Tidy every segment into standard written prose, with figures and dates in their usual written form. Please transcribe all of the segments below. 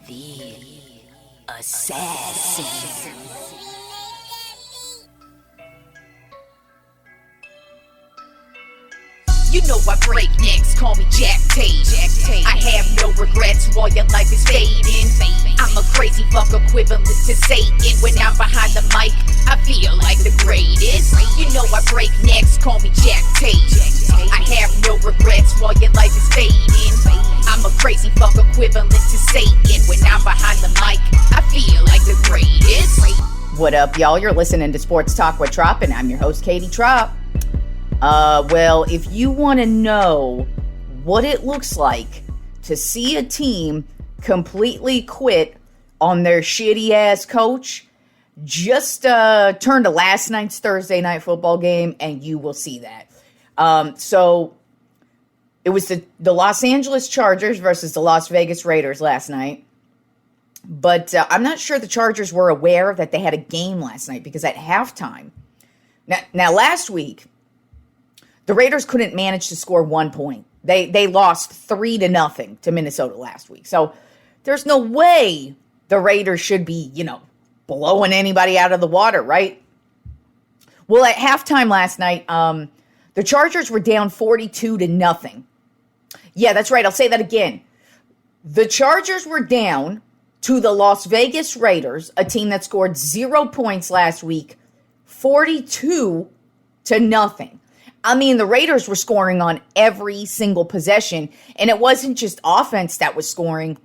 The assassin. You know I break necks, call me Jack Tate. I have no regrets while your life is fading. I'm a crazy fuck equivalent to Satan. When I'm behind the mic, I feel like the greatest. You know I break necks, call me Jack Tate. I have no regrets while your life is fading. I'm a crazy fuck equivalent to Satan. When I'm behind the mic, I feel like the greatest. What up, y'all? You're listening to Sports Talk with Tropp, and I'm your host, Katie Tropp. Well, if you want to know what it looks like to see a team completely quit on their shitty-ass coach, just turn to last night's Thursday night football game, and you will see that. So it was the Los Angeles Chargers versus the Las Vegas Raiders last night. But I'm not sure the Chargers were aware that they had a game last night because at halftime, now last week, the Raiders couldn't manage to score 1 point. They lost 3-0 to Minnesota last week. So there's no way the Raiders should be, blowing anybody out of the water, right? Well, at halftime last night, the Chargers were down 42-0. Yeah, that's right. I'll say that again. The Chargers were down to the Las Vegas Raiders, a team that scored 0 points last week, 42-0. I mean, the Raiders were scoring on every single possession, and it wasn't just offense that was scoring.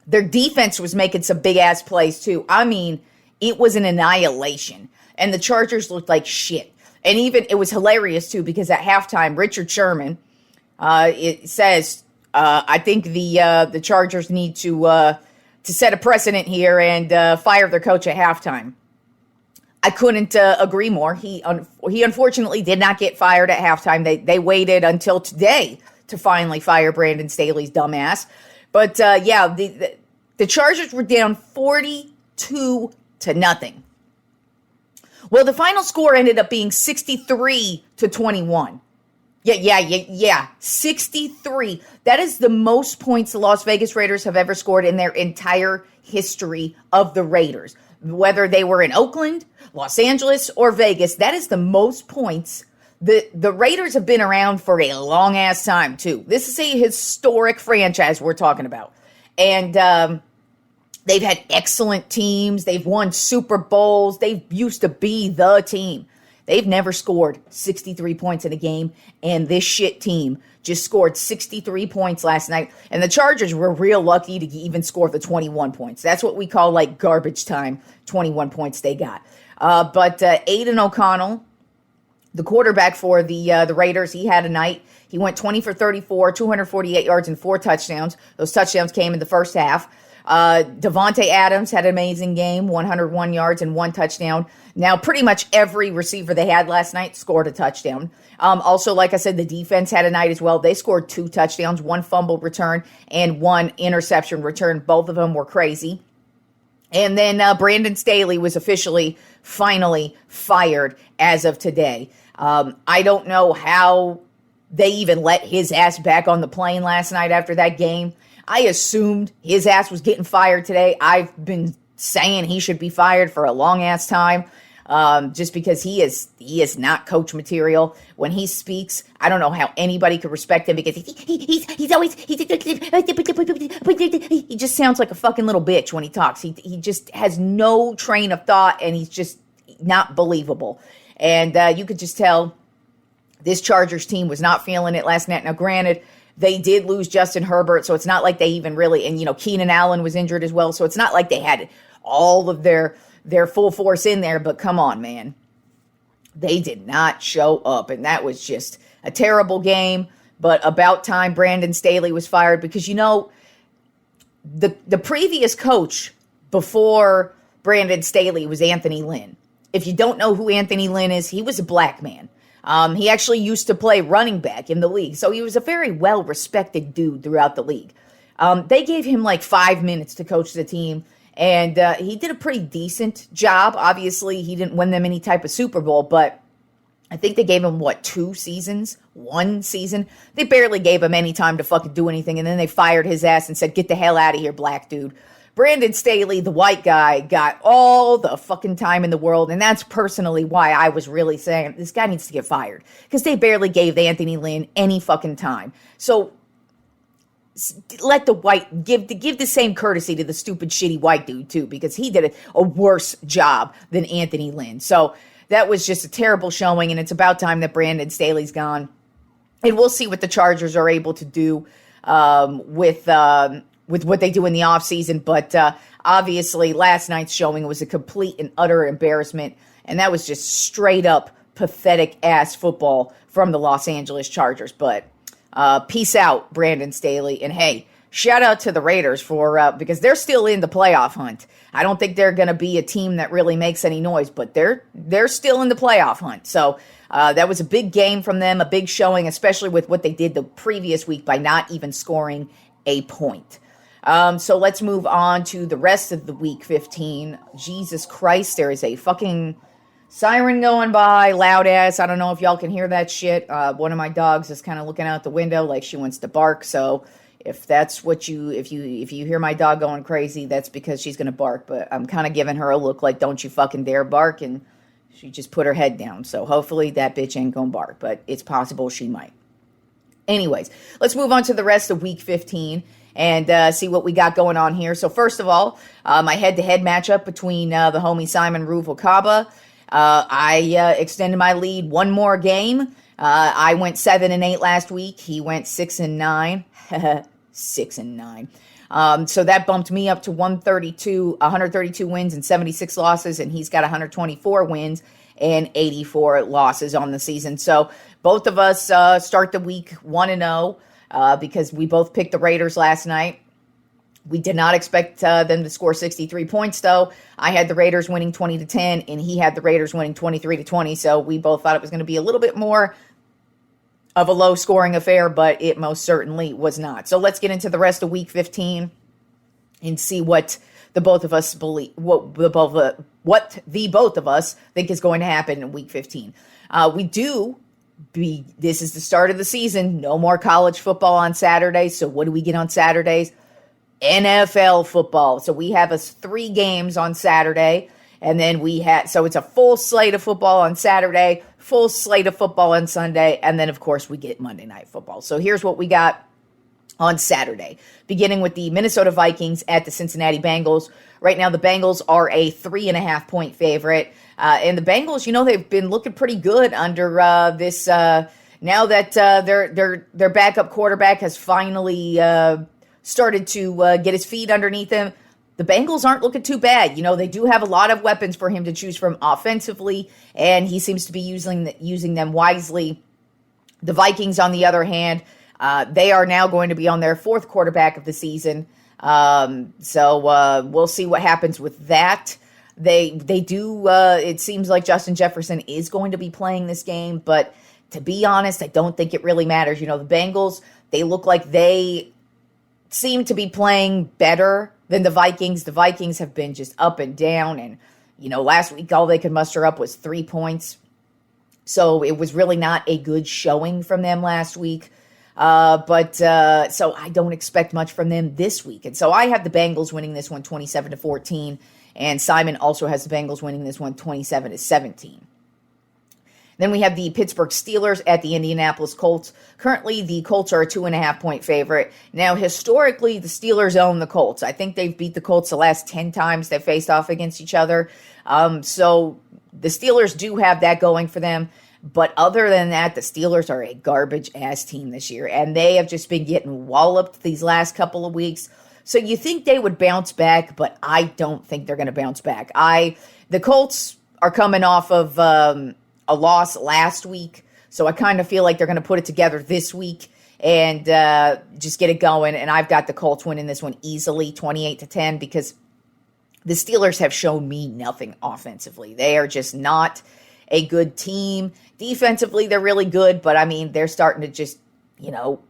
Their defense was making some big-ass plays, too. I mean, it was an annihilation, and the Chargers looked like shit. And even, it was hilarious, too, because at halftime, Richard Sherman, it says, I think the Chargers need to set a precedent here and fire their coach at halftime. I couldn't agree more. He unfortunately did not get fired at halftime. They waited until today to finally fire Brandon Staley's dumbass. But the Chargers were down 42-0. Well, the final score ended up being 63-21. Yeah. 63. That is the most points the Las Vegas Raiders have ever scored in their entire history of the Raiders. Whether they were in Oakland, Los Angeles, or Vegas, that is the most points. The Raiders have been around for a long-ass time, too. This is a historic franchise we're talking about. And they've had excellent teams. They've won Super Bowls. They used to be the team. They've never scored 63 points in a game, and this shit team just scored 63 points last night. And the Chargers were real lucky to even score the 21 points. That's what we call like garbage time, 21 points they got. But Aiden O'Connell, the quarterback for the Raiders, he had a night. He went 20 for 34, 248 yards, and 4 touchdowns. Those touchdowns came in the first half. Devontae Adams had an amazing game, 101 yards and 1 touchdown. Now, pretty much every receiver they had last night scored a touchdown. Also, like I said, the defense had a night as well. They scored 2 touchdowns, 1 fumble return, and 1 interception return. Both of them were crazy. And then Brandon Staley was finally fired as of today. I don't know how they even let his ass back on the plane last night after that game. I assumed his ass was getting fired today. I've been saying he should be fired for a long ass time, just because he is not coach material. When he speaks, I don't know how anybody could respect him because he just sounds like a fucking little bitch when he talks. He just has no train of thought, and he's just not believable. And you could just tell this Chargers team was not feeling it last night. Now, granted, they did lose Justin Herbert, so it's not like they even really, and Keenan Allen was injured as well, so it's not like they had all of their full force in there, but come on, man. They did not show up, and that was just a terrible game, but about time Brandon Staley was fired because, the previous coach before Brandon Staley was Anthony Lynn. If you don't know who Anthony Lynn is, he was a black man. He actually used to play running back in the league, so he was a very well-respected dude throughout the league. They gave him like 5 minutes to coach the team, and he did a pretty decent job. Obviously, he didn't win them any type of Super Bowl, but I think they gave him, 2 seasons? 1 season? They barely gave him any time to fucking do anything, and then they fired his ass and said, get the hell out of here, black dude. Brandon Staley, the white guy, got all the fucking time in the world, and that's personally why I was really saying, this guy needs to get fired, because they barely gave Anthony Lynn any fucking time. So, let the white, give the same courtesy to the stupid, shitty white dude, too, because he did a worse job than Anthony Lynn. So, that was just a terrible showing, and it's about time that Brandon Staley's gone. And we'll see what the Chargers are able to do with what they do in the offseason. But obviously, last night's showing was a complete and utter embarrassment, and that was just straight up pathetic-ass football from the Los Angeles Chargers. But peace out, Brandon Staley. And hey, shout out to the Raiders for because they're still in the playoff hunt. I don't think they're going to be a team that really makes any noise, but they're still in the playoff hunt. So that was a big game from them, a big showing, especially with what they did the previous week by not even scoring a point. So let's move on to the rest of the week 15. Jesus Christ, there is a fucking siren going by, loud ass. I don't know if y'all can hear that shit. One of my dogs is kind of looking out the window like she wants to bark, so if that's what if you hear my dog going crazy, that's because she's going to bark. But I'm kind of giving her a look like, don't you fucking dare bark. And she just put her head down. So hopefully that bitch ain't going to bark. But it's possible she might. Anyways, let's move on to the rest of week 15 and see what we got going on here. So first of all, my head-to-head matchup between the homie Simon Ruvalcaba. I extended my lead one more game. I went 7-8 last week. He went 6-9. 6-9. So that bumped me up to 132 wins and 76 losses, and he's got 124 wins and 84 losses on the season. So both of us start the week 1-0 because we both picked the Raiders last night. We did not expect them to score 63 points, though. I had the Raiders winning 20-10, and he had the Raiders winning 23-20. So we both thought it was going to be a little bit more of a low-scoring affair, but it most certainly was not. So let's get into the rest of Week 15 and see what the both of us believe, what the both of us think is going to happen in Week 15. This is the start of the season. No more college football on Saturdays. So what do we get on Saturdays? NFL football. So we have 3 games on Saturday. And then so it's a full slate of football on Saturday, full slate of football on Sunday, and then, of course, we get Monday Night Football. So here's what we got on Saturday, beginning with the Minnesota Vikings at the Cincinnati Bengals. Right now, the Bengals are a 3.5-point favorite. And the Bengals, they've been looking pretty good under this, now that their backup quarterback has finally started to get his feet underneath him. The Bengals aren't looking too bad. They do have a lot of weapons for him to choose from offensively, and he seems to be using them wisely. The Vikings, on the other hand, they are now going to be on their 4th quarterback of the season. So we'll see what happens with that. They do, it seems like Justin Jefferson is going to be playing this game, but to be honest, I don't think it really matters. The Bengals, they look like they seem to be playing better than the Vikings. The Vikings have been just up and down, and last week all they could muster up was 3 points. So it was really not a good showing from them last week. But so I don't expect much from them this week. And so I have the Bengals winning this one 27-14, and Simon also has the Bengals winning this one 27-17. Then we have the Pittsburgh Steelers at the Indianapolis Colts. Currently, the Colts are a 2.5-point favorite. Now, historically, the Steelers own the Colts. I think they've beat the Colts the last 10 times they've faced off against each other. So the Steelers do have that going for them. But other than that, the Steelers are a garbage-ass team this year. And they have just been getting walloped these last couple of weeks. So you think they would bounce back, but I don't think they're going to bounce back. The Colts are coming off of a loss last week, so I kind of feel like they're going to put it together this week and just get it going. And I've got the Colts winning this one easily, 28-10, because the Steelers have shown me nothing offensively. They are just not a good team. Defensively, they're really good, but they're starting to just,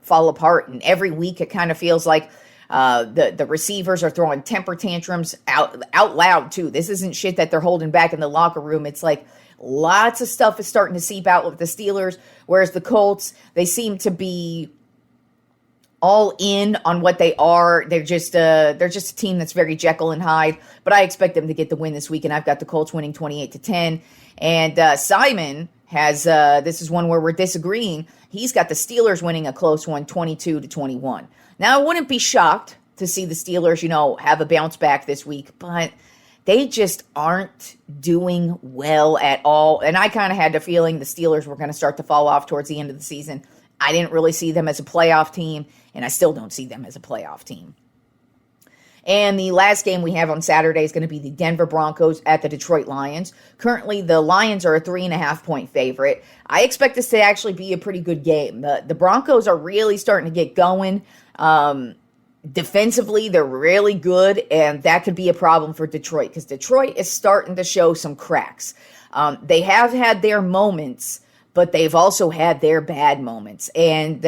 fall apart. And every week it kind of feels like the receivers are throwing temper tantrums out loud too. This isn't shit that they're holding back in the locker room. It's like Lots of stuff is starting to seep out with the Steelers, whereas the Colts, they seem to be all in on what they are. They're just a team that's very Jekyll and Hyde, but I expect them to get the win this week, and I've got the Colts winning 28-10. And Simon has, this is one where we're disagreeing. He's got the Steelers winning a close one, 22-21. Now, I wouldn't be shocked to see the Steelers, have a bounce back this week, but they just aren't doing well at all. And I kind of had the feeling the Steelers were going to start to fall off towards the end of the season. I didn't really see them as a playoff team, and I still don't see them as a playoff team. And the last game we have on Saturday is going to be the Denver Broncos at the Detroit Lions. Currently, the Lions are a 3.5-point favorite. I expect this to actually be a pretty good game. The Broncos are really starting to get going. Defensively, they're really good, and that could be a problem for Detroit because Detroit is starting to show some cracks. They have had their moments, but they've also had their bad moments. And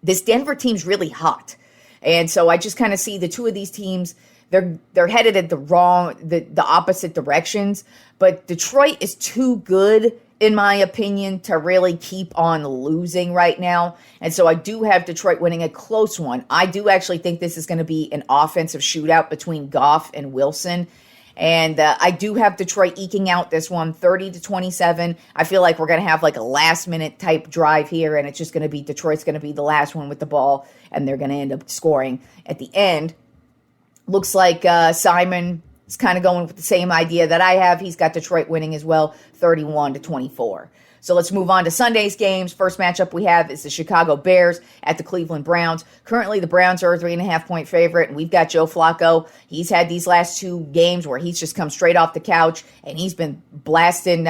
this Denver team's really hot. And so I just kind of see the two of these teams, they're headed at the opposite directions. But Detroit is too good, in my opinion, to really keep on losing right now. And so I do have Detroit winning a close one. I do actually think this is going to be an offensive shootout between Goff and Wilson. And I do have Detroit eking out this one 30-27. I feel like we're going to have like a last-minute type drive here, and it's just going to be Detroit's going to be the last one with the ball, and they're going to end up scoring at the end. Looks like Simon is kind of going with the same idea that I have. He's got Detroit winning as well, 31-24. So let's move on to Sunday's games. First matchup we have is the Chicago Bears at the Cleveland Browns. Currently, the Browns are a 3.5-point favorite, and we've got Joe Flacco. He's had these last two games where he's just come straight off the couch, and he's been blasting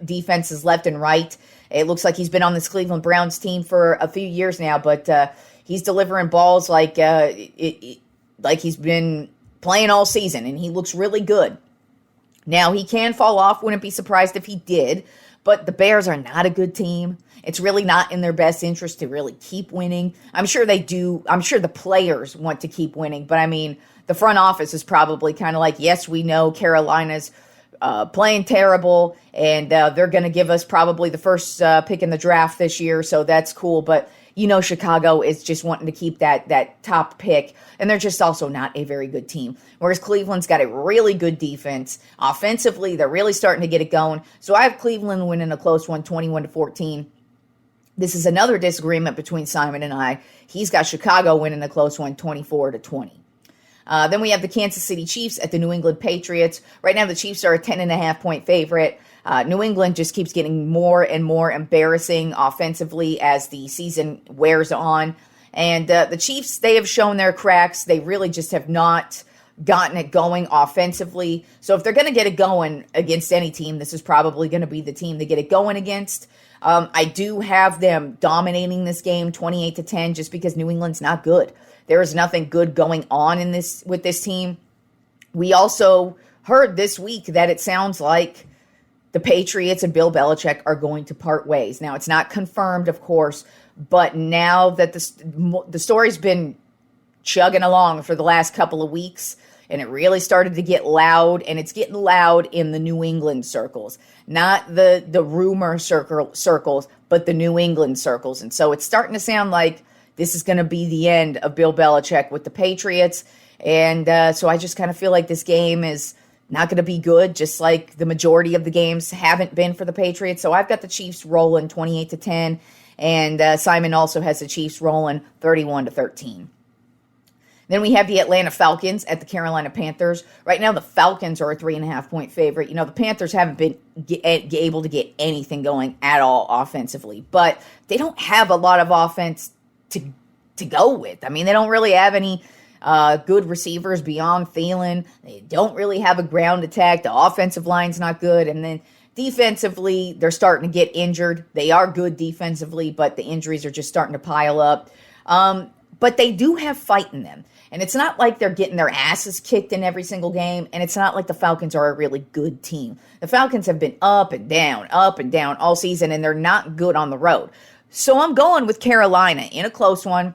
defenses left and right. It looks like he's been on this Cleveland Browns team for a few years now, but he's delivering balls like he's been playing all season, and he looks really good. Now, he can fall off. Wouldn't be surprised if he did. But the Bears are not a good team. It's really not in their best interest to really keep winning. I'm sure they do. I'm sure the players want to keep winning. But, I mean, the front office is probably kind of like, yes, we know Carolina's playing terrible, and they're going to give us probably the first pick in the draft this year, so that's cool. But, Chicago is just wanting to keep that top pick, and they're just also not a very good team. Whereas Cleveland's got a really good defense. Offensively, they're really starting to get it going. So I have Cleveland winning a close one, 21-14. This is another disagreement between Simon and I. He's got Chicago winning a close one, 24-20. Then we have the Kansas City Chiefs at the New England Patriots. Right now, the Chiefs are a 10.5-point favorite. New England just keeps getting more and more embarrassing offensively as the season wears on. And the Chiefs, they have shown their cracks. They really just have not gotten it going offensively. So if they're going to get it going against any team, this is probably going to be the team to get it going against. I do have them dominating this game 28-10 just because New England's not good. There is nothing good going on with this team. We also heard this week that it sounds like the Patriots and Bill Belichick are going to part ways. Now, it's not confirmed, of course, but now that the story's been chugging along for the last couple of weeks, and it really started to get loud, and it's getting loud in the New England circles. Not the rumor circles, but the New England circles. And so it's starting to sound like this is going to be the end of Bill Belichick with the Patriots. And so I just kind of feel like this game is not going to be good, just like the majority of the games haven't been for the Patriots. So I've got the Chiefs rolling 28-10, and Simon also has the Chiefs rolling 31-13. Then we have the Atlanta Falcons at the Carolina Panthers. Right now, the Falcons are a 3.5-point favorite. The Panthers haven't been able to get anything going at all offensively, but they don't have a lot of offense to go with. I mean, they don't really have any good receivers beyond Thielen. They don't really have a ground attack. The offensive line's not good. And then defensively, they're starting to get injured. They are good defensively, but the injuries are just starting to pile up. But they do have fight in them. And it's not like they're getting their asses kicked in every single game. And it's not like the Falcons are a really good team. The Falcons have been up and down all season, and they're not good on the road. So I'm going with Carolina in a close one,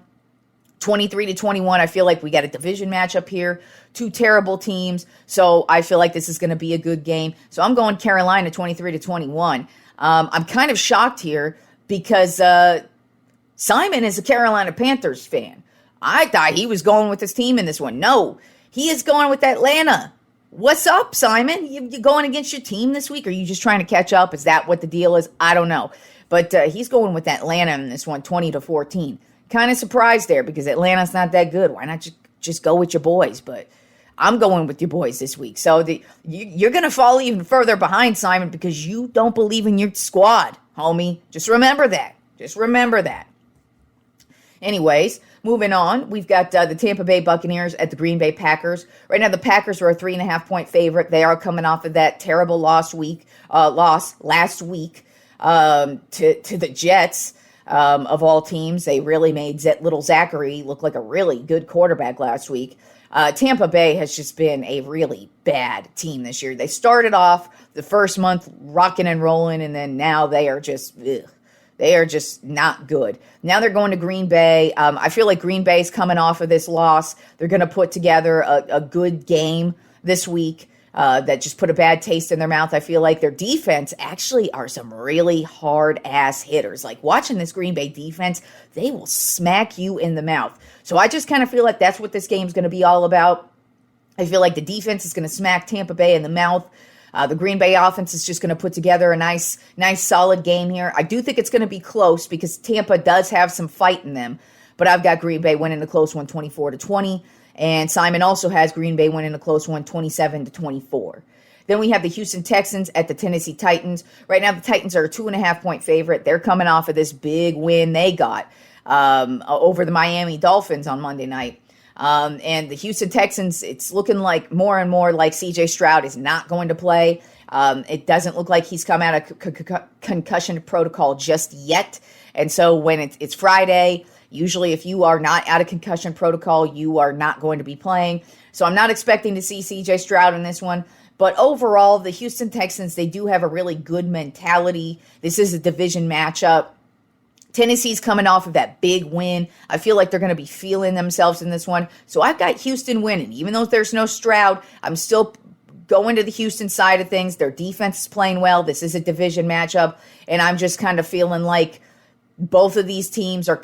23-21, I feel like we got a division matchup here. Two terrible teams. So I feel like this is going to be a good game. So I'm going Carolina 23-21. I'm kind of shocked here because Simon is a Carolina Panthers fan. I thought he was going with his team in this one. No, he is going with Atlanta. What's up, Simon? You going against your team this week? Or are you just trying to catch up? Is that what the deal is? I don't know. But he's going with Atlanta in this one, 20-14. Kind of surprised there because Atlanta's not that good. Why not just go with your boys? But I'm going with your boys this week. So you're going to fall even further behind, Simon, because you don't believe in your squad, homie. Just remember that. Just remember that. Anyways, moving on, we've got the Tampa Bay Buccaneers at the Green Bay Packers. Right now, the Packers are a 3.5-point favorite. They are coming off of that terrible loss last week to the Jets. Of all teams, they really made little Zachary look like a really good quarterback last week. Tampa Bay has just been a really bad team this year. They started off the first month rocking and rolling, and then now they are just not good. Now they're going to Green Bay. I feel like Green Bay's coming off of this loss. They're going to put together a good game this week that just put a bad taste in their mouth. I feel like their defense actually are some really hard-ass hitters. Like, watching this Green Bay defense, they will smack you in the mouth. So I just kind of feel like that's what this game's going to be all about. I feel like the defense is going to smack Tampa Bay in the mouth. The Green Bay offense is just going to put together a nice, solid game here. I do think it's going to be close because Tampa does have some fight in them. But I've got Green Bay winning the close one, 24-20. And Simon also has Green Bay winning a close one, 27-24. Then we have the Houston Texans at the Tennessee Titans. Right now, the Titans are a 2.5-point favorite. They're coming off of this big win they got over the Miami Dolphins on Monday night. And the Houston Texans, it's looking like more and more like C.J. Stroud is not going to play. It doesn't look like he's come out of concussion protocol just yet. And so when it's Friday, usually if you are not out of concussion protocol, you are not going to be playing. So I'm not expecting to see C.J. Stroud in this one. But overall, the Houston Texans, they do have a really good mentality. This is a division matchup. Tennessee's coming off of that big win. I feel like they're going to be feeling themselves in this one. So I've got Houston winning. Even though there's no Stroud, I'm still going to the Houston side of things. Their defense is playing well. This is a division matchup. And I'm just kind of feeling like both of these teams are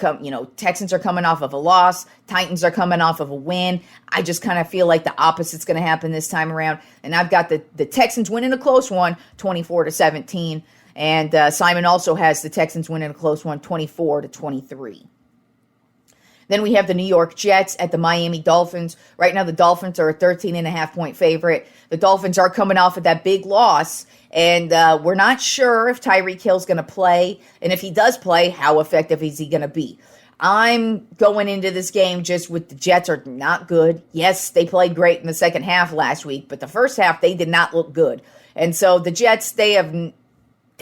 Texans are coming off of a loss. Titans are coming off of a win. I just kind of feel like the opposite's going to happen this time around. And I've got the Texans winning a close one, 24-17. And Simon also has the Texans winning a close one, 24-23. Then we have the New York Jets at the Miami Dolphins. Right now, the Dolphins are a 13.5-point favorite. The Dolphins are coming off of that big loss, and we're not sure if Tyreek Hill's going to play. And if he does play, how effective is he going to be? I'm going into this game just with the Jets are not good. Yes, they played great in the second half last week, but the first half, they did not look good. And so the Jets, they're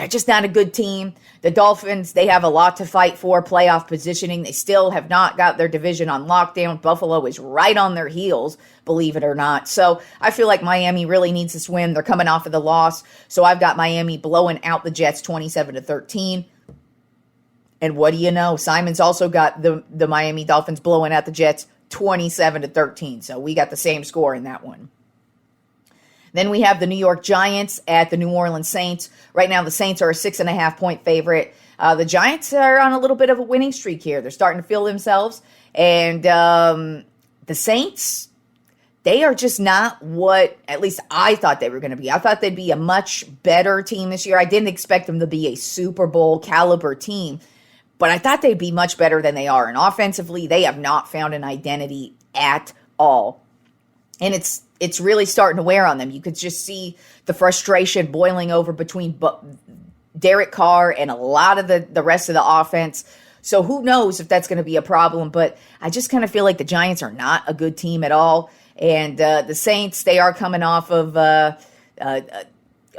just not a good team. The Dolphins, they have a lot to fight for, playoff positioning. They still have not got their division on lockdown. Buffalo is right on their heels, believe it or not. So I feel like Miami really needs this win. They're coming off of the loss. So I've got Miami blowing out the Jets 27-13. And what do you know? Simon's also got the Miami Dolphins blowing out the Jets 27-13. So we got the same score in that one. Then we have the New York Giants at the New Orleans Saints. Right now, the Saints are a 6.5-point favorite. The Giants are on a little bit of a winning streak here. They're starting to feel themselves. And the Saints, they are just not what at least I thought they were going to be. I thought they'd be a much better team this year. I didn't expect them to be a Super Bowl caliber team, but I thought they'd be much better than they are. And offensively, they have not found an identity at all. And it's really starting to wear on them. You could just see the frustration boiling over between Derek Carr and a lot of the rest of the offense. So who knows if that's going to be a problem. But I just kind of feel like the Giants are not a good team at all. And the Saints, they are coming off of a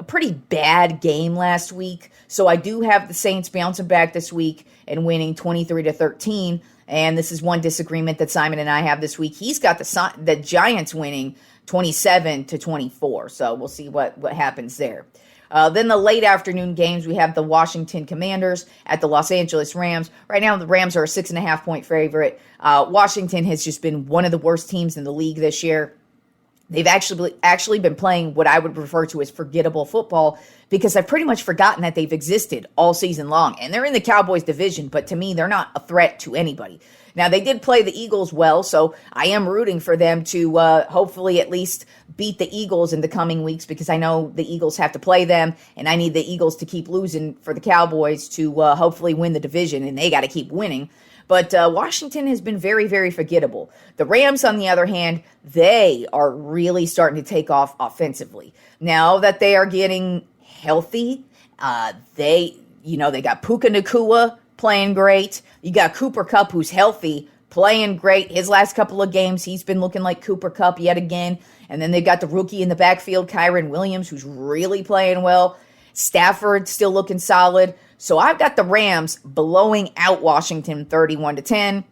pretty bad game last week. So I do have the Saints bouncing back this week and winning 23-13. And this is one disagreement that Simon and I have this week. He's got the Giants winning 27-24. So we'll see what happens there. Then the late afternoon games, we have the Washington Commanders at the Los Angeles Rams. Right now, the Rams are a 6.5-point favorite. Washington has just been one of the worst teams in the league this year. They've actually been playing what I would refer to as forgettable football because I've pretty much forgotten that they've existed all season long. And they're in the Cowboys division, but to me, they're not a threat to anybody. Now, they did play the Eagles well, so I am rooting for them to hopefully at least beat the Eagles in the coming weeks because I know the Eagles have to play them, and I need the Eagles to keep losing for the Cowboys to hopefully win the division, and they got to keep winning. But Washington has been very, very forgettable. The Rams, on the other hand, they are really starting to take off offensively. Now that they are getting healthy, they got Puka Nacua playing great. You got Cooper Kupp, who's healthy, playing great. His last couple of games, he's been looking like Cooper Kupp yet again. And then they've got the rookie in the backfield, Kyron Williams, who's really playing well. Stafford still looking solid. So I've got the Rams blowing out Washington 31-10.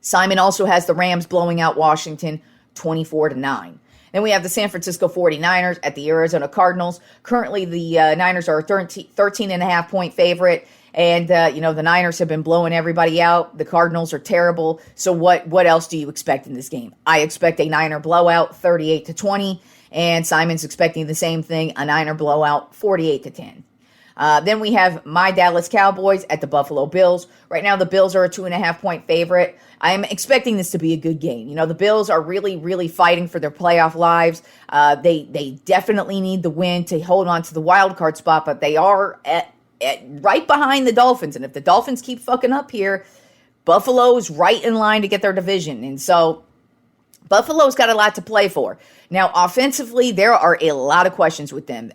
Simon also has the Rams blowing out Washington 24-9. Then we have the San Francisco 49ers at the Arizona Cardinals. Currently, the Niners are a 13.5-point favorite. And, the Niners have been blowing everybody out. The Cardinals are terrible. So what else do you expect in this game? I expect a Niner blowout, 38-20. And Simon's expecting the same thing, a Niner blowout, 48-10. Then we have my Dallas Cowboys at the Buffalo Bills. Right now, the Bills are a 2.5-point favorite. I'm expecting this to be a good game. The Bills are really, really fighting for their playoff lives. They definitely need the win to hold on to the wild card spot, but they are right behind the Dolphins. And if the Dolphins keep fucking up here, Buffalo's right in line to get their division. And so Buffalo's got a lot to play for. Now, offensively, there are a lot of questions with them.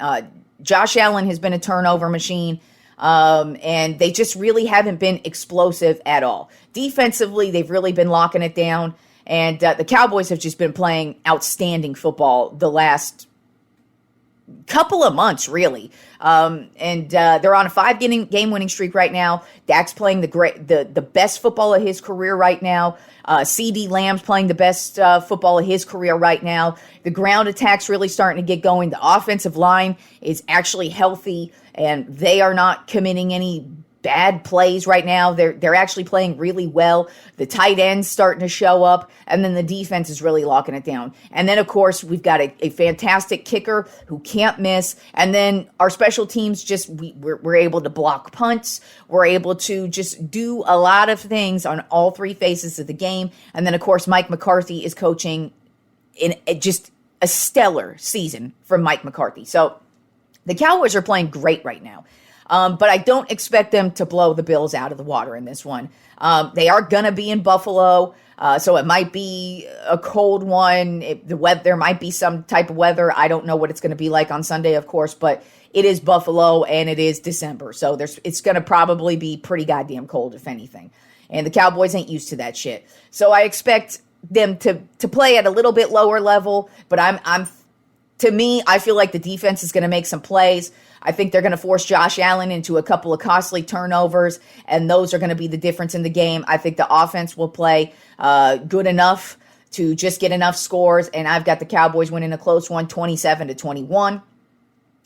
Josh Allen has been a turnover machine, and they just really haven't been explosive at all. Defensively, they've really been locking it down, and the Cowboys have just been playing outstanding football the last couple of months, really. And they're on a 5-game winning streak right now. Dak's playing the best football of his career right now. CD Lamb's playing the best football of his career right now. The ground attack's really starting to get going. The offensive line is actually healthy, and they are not committing any bad plays right now. They're actually playing really well. The tight end's starting to show up, and then the defense is really locking it down. And then, of course, we've got a fantastic kicker who can't miss. And then our special teams we're able to block punts. We're able to just do a lot of things on all three phases of the game. And then, of course, Mike McCarthy is coaching in just a stellar season from Mike McCarthy. So the Cowboys are playing great right now. But I don't expect them to blow the Bills out of the water in this one. They are going to be in Buffalo, so it might be a cold one. There might be some type of weather. I don't know what it's going to be like on Sunday, of course, but it is Buffalo and it is December. So it's going to probably be pretty goddamn cold, if anything. And the Cowboys ain't used to that shit. So I expect them to play at a little bit lower level, but to me, I feel like the defense is going to make some plays. I think they're going to force Josh Allen into a couple of costly turnovers, and those are going to be the difference in the game. I think the offense will play good enough to just get enough scores, and I've got the Cowboys winning a close one, 27-21.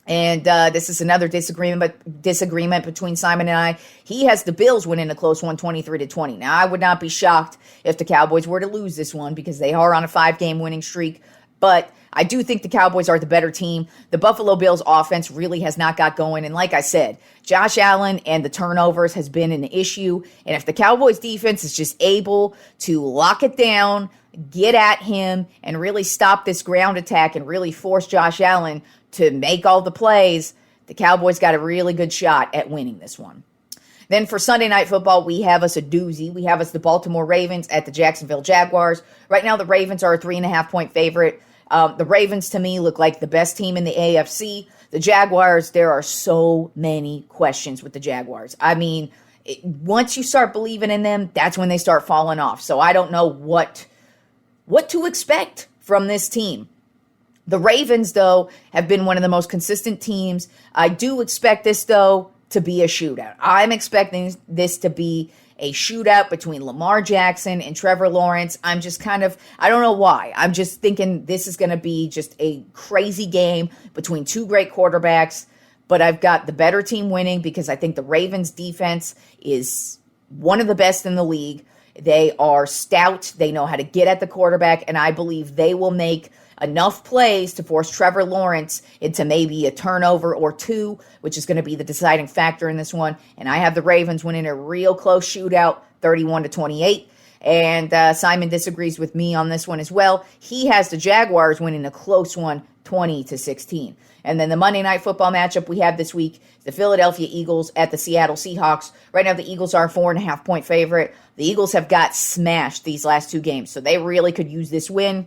And this is another disagreement between Simon and I. He has the Bills winning a close one, 23-20. Now, I would not be shocked if the Cowboys were to lose this one because they are on a 5-game winning streak, but I do think the Cowboys are the better team. The Buffalo Bills offense really has not got going. And like I said, Josh Allen and the turnovers has been an issue. And if the Cowboys defense is just able to lock it down, get at him, and really stop this ground attack and really force Josh Allen to make all the plays, the Cowboys got a really good shot at winning this one. Then for Sunday Night Football, we have us a doozy. We have us the Baltimore Ravens at the Jacksonville Jaguars. Right now, the Ravens are a 3.5-point favorite. The Ravens, to me, look like the best team in the AFC. The Jaguars, there are so many questions with the Jaguars. I mean, once you start believing in them, that's when they start falling off. So I don't know what to expect from this team. The Ravens, though, have been one of the most consistent teams. I do expect this, though, to be a shootout. I'm expecting this to be a shootout between Lamar Jackson and Trevor Lawrence. I don't know why. I'm just thinking this is going to be just a crazy game between two great quarterbacks. But I've got the better team winning because I think the Ravens defense is one of the best in the league. They are stout. They know how to get at the quarterback, and I believe they will make enough plays to force Trevor Lawrence into maybe a turnover or two, which is going to be the deciding factor in this one. And I have the Ravens winning a real close shootout, 31-28. And Simon disagrees with me on this one as well. He has the Jaguars winning a close one, 20-16. And then the Monday Night Football matchup we have this week, the Philadelphia Eagles at the Seattle Seahawks. Right now, the Eagles are a 4.5-point favorite. The Eagles have got smashed these last two games, so they really could use this win.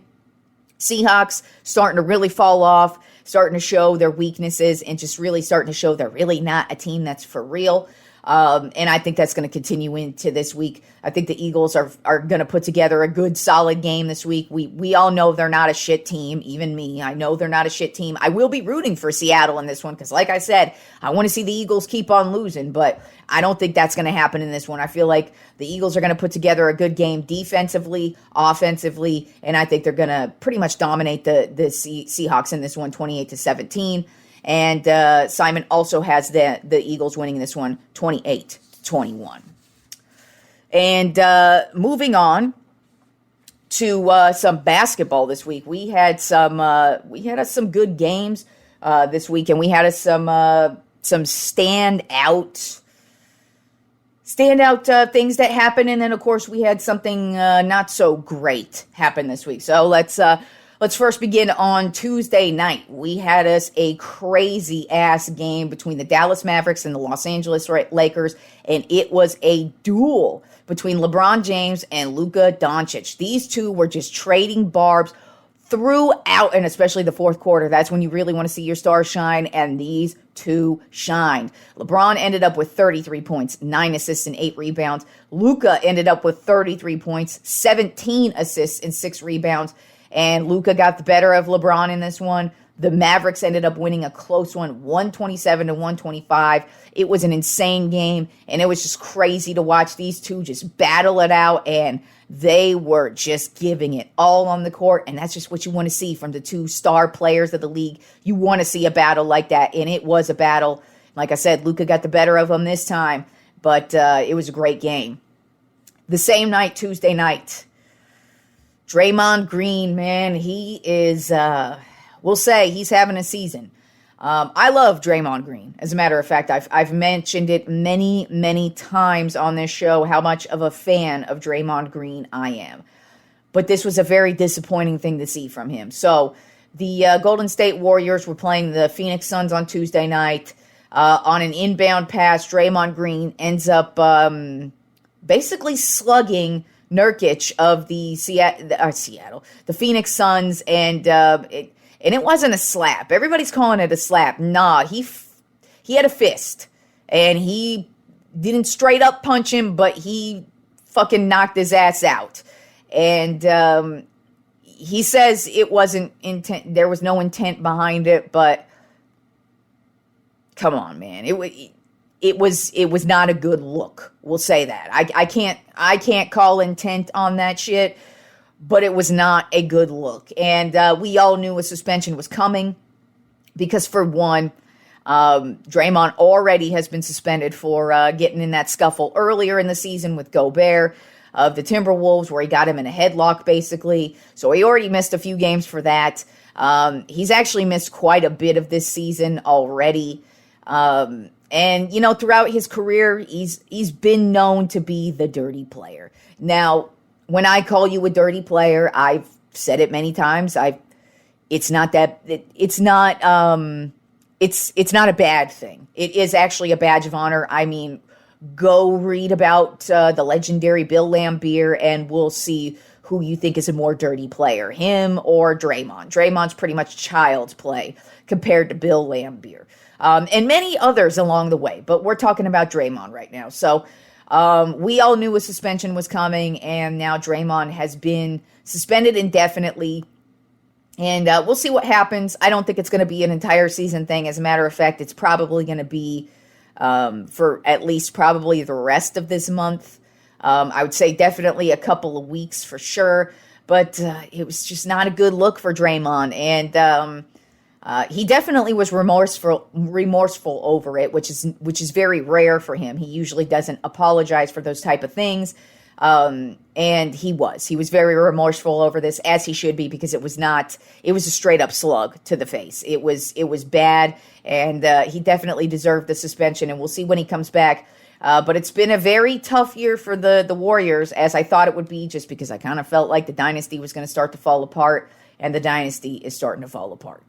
Seahawks starting to really fall off, starting to show their weaknesses, and just really starting to show they're really not a team that's for real. And I think that's going to continue into this week. I think the Eagles are going to put together a good, solid game this week. We all know they're not a shit team, even me. I know they're not a shit team. I will be rooting for Seattle in this one because, like I said, I want to see the Eagles keep on losing, but I don't think that's going to happen in this one. I feel like the Eagles are going to put together a good game defensively, offensively, and I think they're going to pretty much dominate the Seahawks in this one, 28-17. And Simon also has the Eagles winning this one 28-21. And moving on to some basketball this week. We had some good games this week, and we had some standout things that happened, and then of course we had something not so great happen this week. So let's first begin on Tuesday night. We had us a crazy-ass game between the Dallas Mavericks and the Los Angeles Lakers, and it was a duel between LeBron James and Luka Doncic. These two were just trading barbs throughout, and especially the fourth quarter. That's when you really want to see your stars shine, and these two shined. LeBron ended up with 33 points, 9 assists, and 8 rebounds. Luka ended up with 33 points, 17 assists, and 6 rebounds. And Luka got the better of LeBron in this one. The Mavericks ended up winning a close one, 127-125. It was an insane game, and it was just crazy to watch these two just battle it out, and they were just giving it all on the court, and that's just what you want to see from the two star players of the league. You want to see a battle like that, and it was a battle. Like I said, Luka got the better of them this time, but it was a great game. The same night, Tuesday night, Draymond Green, man, he is, we'll say he's having a season. I love Draymond Green. As a matter of fact, I've mentioned it many, many times on this show how much of a fan of Draymond Green I am. But this was a very disappointing thing to see from him. So the Golden State Warriors were playing the Phoenix Suns on Tuesday night. On an inbound pass, Draymond Green ends up basically slugging Nurkic of the the Phoenix Suns, and it wasn't a slap. Everybody's calling it a slap. Nah, he had a fist, and he didn't straight up punch him, but he fucking knocked his ass out. And he says it wasn't intent. There was no intent behind it, but come on, man, it was not a good look. We'll say that. I can't call intent on that shit, but it was not a good look. And we all knew a suspension was coming because, for one, Draymond already has been suspended for getting in that scuffle earlier in the season with Gobert of the Timberwolves, where he got him in a headlock, basically. So he already missed a few games for that. He's actually missed quite a bit of this season already. And, you know, throughout his career, he's been known to be the dirty player. Now, when I call you a dirty player, I've said it many times. It's not a bad thing. It is actually a badge of honor. I mean, go read about the legendary Bill Laimbeer, and we'll see who you think is a more dirty player, him or Draymond. Draymond's pretty much child's play compared to Bill Laimbeer. And many others along the way, but we're talking about Draymond right now. So we all knew a suspension was coming, and now Draymond has been suspended indefinitely, and we'll see what happens. I don't think it's going to be an entire season thing. As a matter of fact, it's probably going to be for at least probably the rest of this month. I would say definitely a couple of weeks for sure, but it was just not a good look for Draymond, and he definitely was remorseful over it, which is very rare for him. He usually doesn't apologize for those type of things. And he was very remorseful over this, as he should be, because it was a straight up slug to the face. It was bad, and he definitely deserved the suspension, and we'll see when he comes back. But it's been a very tough year for the Warriors, as I thought it would be, just because I kind of felt like the dynasty was going to start to fall apart, and the dynasty is starting to fall apart.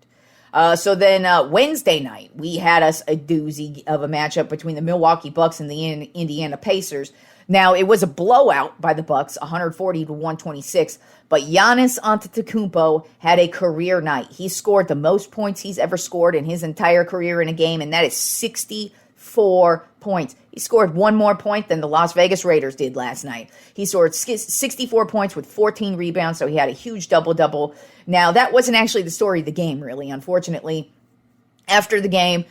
So then Wednesday night, we had us a doozy of a matchup between the Milwaukee Bucks and the Indiana Pacers. Now, it was a blowout by the Bucks, 140-126, but Giannis Antetokounmpo had a career night. He scored the most points he's ever scored in his entire career in a game, and that is 64 points. He scored one more point than the Las Vegas Raiders did last night. He scored 64 points with 14 rebounds, so he had a huge double-double. Now, that wasn't actually the story of the game, really, unfortunately. After the game,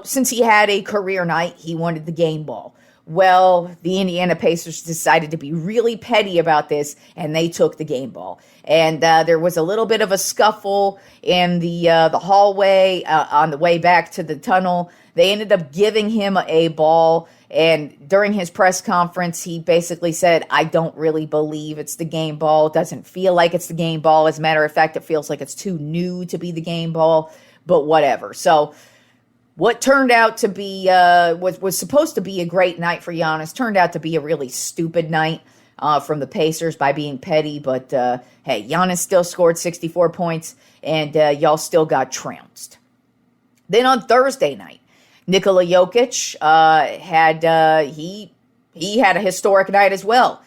since he had a career night, he wanted the game ball. Well, the Indiana Pacers decided to be really petty about this, and they took the game ball. And there was a little bit of a scuffle in the hallway on the way back to the tunnel. They ended up giving him a ball, and during his press conference, he basically said, "I don't really believe it's the game ball. It doesn't feel like it's the game ball. As a matter of fact, it feels like it's too new to be the game ball, but whatever." So what turned out to be, was supposed to be a great night for Giannis, turned out to be a really stupid night from the Pacers by being petty. But, hey, Giannis still scored 64 points, and y'all still got trounced. Then on Thursday night, Nikola Jokic had a historic night as well.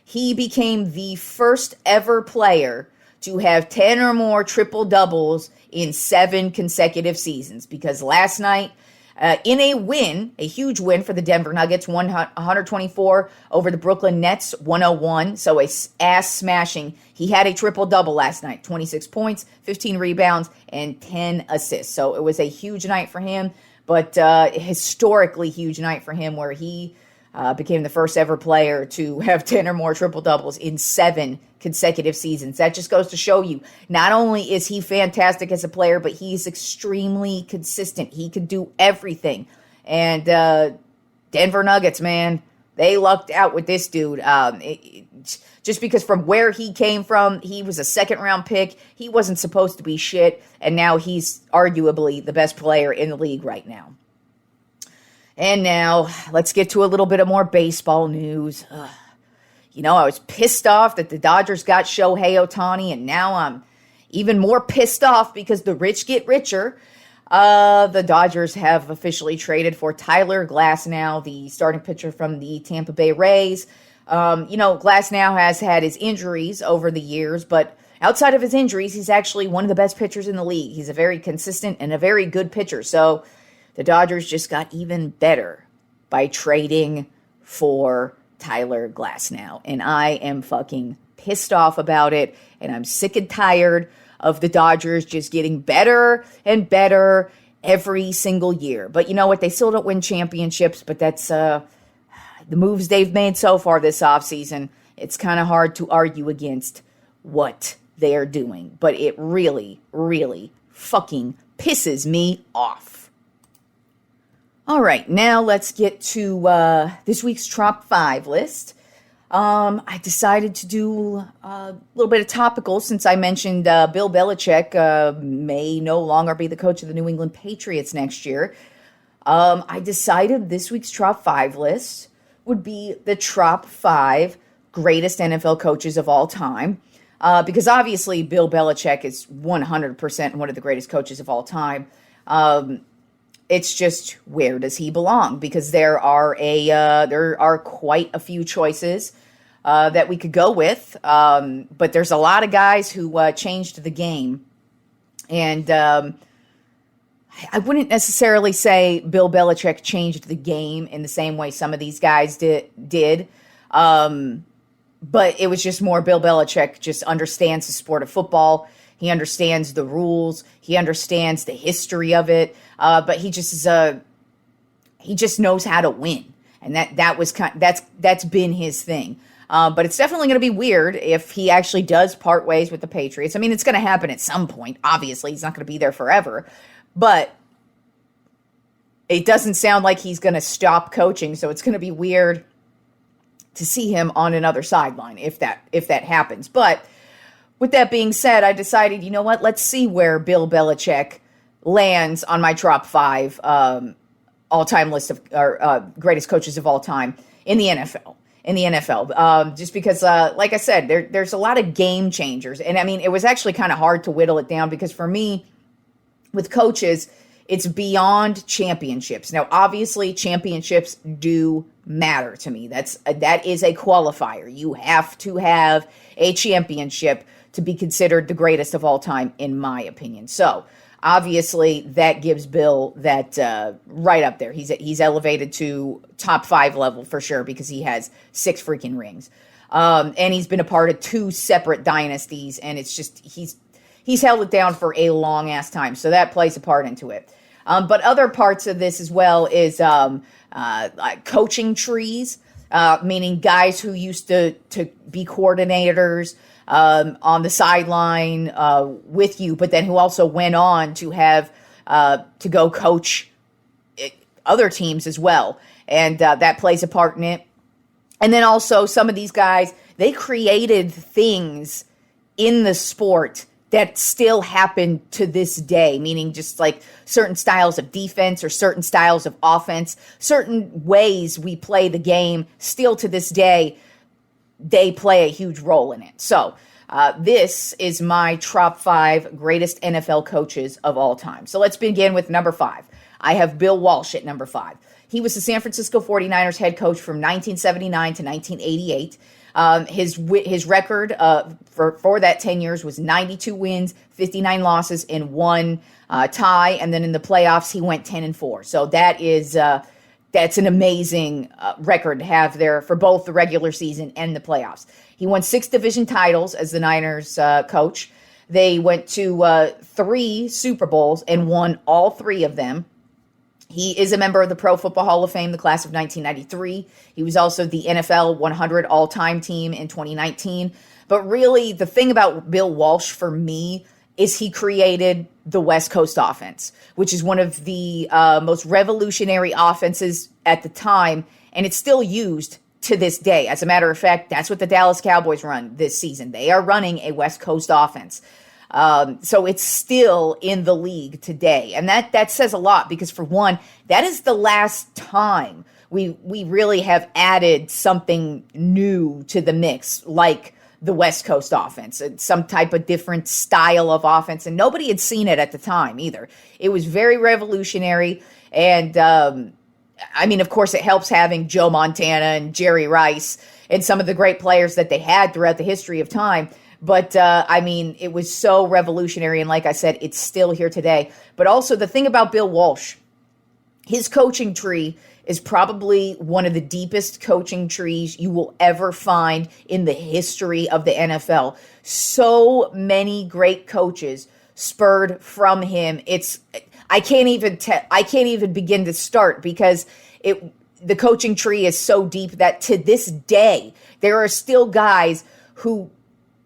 He became the first ever player to have 10 or more triple-doubles in 7 consecutive seasons, because last night, in a huge win for the Denver Nuggets, 124 over the Brooklyn Nets, 101, so a ass smashing. He had a triple-double last night, 26 points, 15 rebounds, and 10 assists. So it was a huge night for him, but a historically huge night for him, where he became the first ever player to have 10 or more triple-doubles in 7 consecutive seasons. That just goes to show you, not only is he fantastic as a player, but he's extremely consistent. He could do everything. And Denver Nuggets, man, they lucked out with this dude. Just because from where he came from, he was a second-round pick. He wasn't supposed to be shit, and now he's arguably the best player in the league right now. And now, let's get to a little bit of more baseball news. I was pissed off that the Dodgers got Shohei Ohtani, and now I'm even more pissed off because the rich get richer. The Dodgers have officially traded for Tyler Glasnow, the starting pitcher from the Tampa Bay Rays. Glasnow has had his injuries over the years, but outside of his injuries, he's actually one of the best pitchers in the league. He's a very consistent and a very good pitcher. So the Dodgers just got even better by trading for Tyler Glasnow, and I am fucking pissed off about it, and I'm sick and tired of the Dodgers just getting better and better every single year. But you know what? They still don't win championships, but that's the moves they've made so far this offseason. It's kind of hard to argue against what they're doing, but it really, really fucking pisses me off. All right, now let's get to this week's Tropp 5 list. I decided to do a little bit of topical since I mentioned Bill Belichick may no longer be the coach of the New England Patriots next year. I decided this week's Tropp 5 list would be the Tropp 5 greatest NFL coaches of all time. Because obviously Bill Belichick is 100% one of the greatest coaches of all time. It's just, where does he belong? Because there are quite a few choices that we could go with, but there's a lot of guys who changed the game, and I wouldn't necessarily say Bill Belichick changed the game in the same way some of these guys did, but it was just more Bill Belichick just understands the sport of football. He understands the rules. He understands the history of it. But he just knows how to win. And that's been his thing. But it's definitely going to be weird if he actually does part ways with the Patriots. I mean, it's going to happen at some point. Obviously, he's not going to be there forever. But it doesn't sound like he's going to stop coaching, so it's going to be weird to see him on another sideline if that happens. But with that being said, I decided, you know what? Let's see where Bill Belichick lands on my top 5 all-time list of greatest coaches of all time in the NFL. Just because, like I said, there's a lot of game changers. And I mean, it was actually kind of hard to whittle it down because for me, with coaches, it's beyond championships. Now, obviously, championships do matter to me. That is a qualifier. You have to have a championship to be considered the greatest of all time, in my opinion. So, obviously, that gives Bill that right up there. He's elevated to top 5 level for sure because he has 6 freaking rings. And he's been a part of 2 separate dynasties, and it's just he's held it down for a long ass time. So that plays a part into it. But other parts of this as well is like coaching trees, meaning guys who used to be coordinators on the sideline with you, but then who also went on to have to go coach other teams as well. And that plays a part in it. And then also some of these guys, they created things in the sport that still happen to this day, meaning just like certain styles of defense or certain styles of offense, certain ways we play the game still to this day, they play a huge role in it. So this is my top 5 greatest NFL coaches of all time. So let's begin with number 5. I have Bill Walsh at number 5. He was the San Francisco 49ers head coach from 1979 to 1988. His record for that 10 years was 92 wins, 59 losses, and 1 tie. And then in the playoffs, he went 10-4. So that's an amazing record to have there for both the regular season and the playoffs. He won 6 division titles as the Niners coach. They went to 3 Super Bowls and won all 3 of them. He is a member of the Pro Football Hall of Fame, the class of 1993. He was also the NFL 100 all-time team in 2019. But really, the thing about Bill Walsh for me is he created the West Coast offense, which is one of the most revolutionary offenses at the time, and it's still used to this day. As a matter of fact, that's what the Dallas Cowboys run this season. They are running a West Coast offense. So it's still in the league today. And that says a lot because, for one, that is the last time we really have added something new to the mix, like the West Coast offense, some type of different style of offense. And nobody had seen it at the time either. It was very revolutionary. And, I mean, of course, it helps having Joe Montana and Jerry Rice and some of the great players that they had throughout the history of time. But, I mean, it was so revolutionary. And like I said, it's still here today. But also the thing about Bill Walsh, his coaching tree is probably one of the deepest coaching trees you will ever find in the history of the NFL. So many great coaches spurred from him. I can't even begin to start because the coaching tree is so deep that to this day, there are still guys who,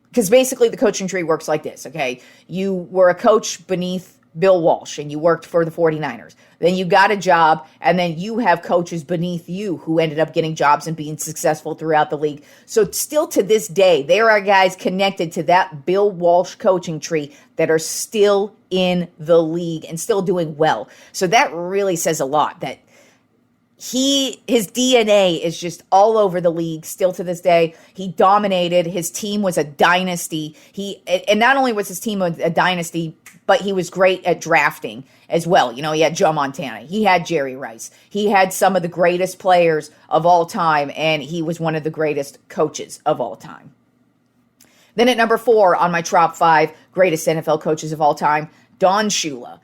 because basically the coaching tree works like this, okay? You were a coach beneath Bill Walsh and you worked for the 49ers. Then you got a job, and then you have coaches beneath you who ended up getting jobs and being successful throughout the league. So still to this day, there are guys connected to that Bill Walsh coaching tree that are still in the league and still doing well. So that really says a lot, that his DNA is just all over the league still to this day. He dominated. His team was a dynasty. And not only was his team a dynasty, but he was great at drafting as well. You know, he had Joe Montana. He had Jerry Rice. He had some of the greatest players of all time, and he was one of the greatest coaches of all time. Then at number 4 on my top 5 greatest NFL coaches of all time, Don Shula.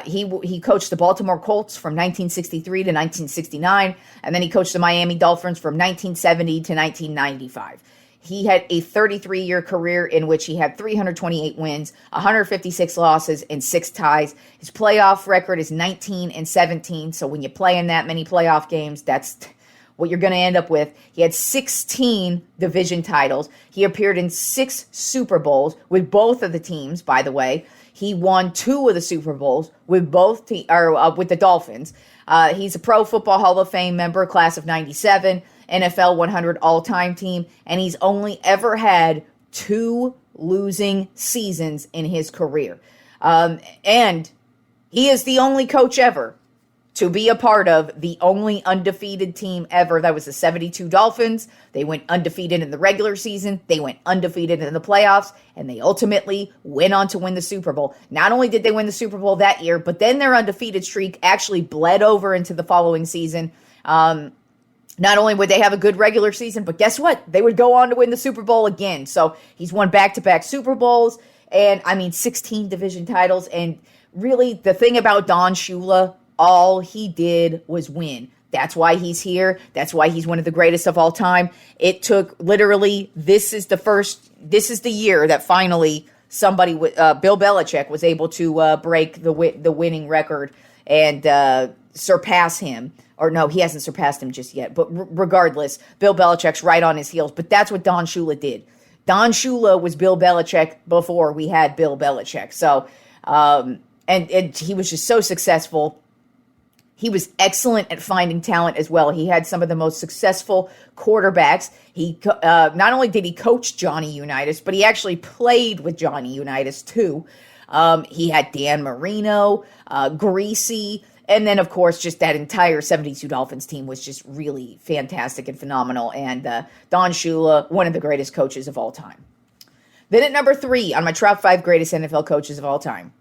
He coached the Baltimore Colts from 1963 to 1969, and then he coached the Miami Dolphins from 1970 to 1995. He had a 33-year career in which he had 328 wins, 156 losses, and 6 ties. His playoff record is 19-17, so when you play in that many playoff games, that's what you're going to end up with, he had 16 division titles. He appeared in 6 Super Bowls with both of the teams, by the way. He won 2 of the Super Bowls with with the Dolphins. He's a Pro Football Hall of Fame member, class of 97, NFL 100 all-time team, and he's only ever had 2 losing seasons in his career. And he is the only coach ever to be a part of the only undefeated team ever. That was the 72 Dolphins. They went undefeated in the regular season. They went undefeated in the playoffs, and they ultimately went on to win the Super Bowl. Not only did they win the Super Bowl that year, but then their undefeated streak actually bled over into the following season. Not only would they have a good regular season, but guess what? They would go on to win the Super Bowl again. So he's won back-to-back Super Bowls, and 16 division titles. And really, the thing about Don Shula, all he did was win. That's why he's here. That's why he's one of the greatest of all time. It took literally, this is the year that finally somebody, Bill Belichick, was able to break the winning record and surpass him. Or no, he hasn't surpassed him just yet. But regardless, Bill Belichick's right on his heels. But that's what Don Shula did. Don Shula was Bill Belichick before we had Bill Belichick. So, and he was just so successful. He was excellent at finding talent as well. He had some of the most successful quarterbacks. He not only did he coach Johnny Unitas, but he actually played with Johnny Unitas too. He had Dan Marino, Greasy, and then, of course, just that entire 72 Dolphins team was just really fantastic and phenomenal. And Don Shula, one of the greatest coaches of all time. Then at number 3 on my top 5 greatest NFL coaches of all time,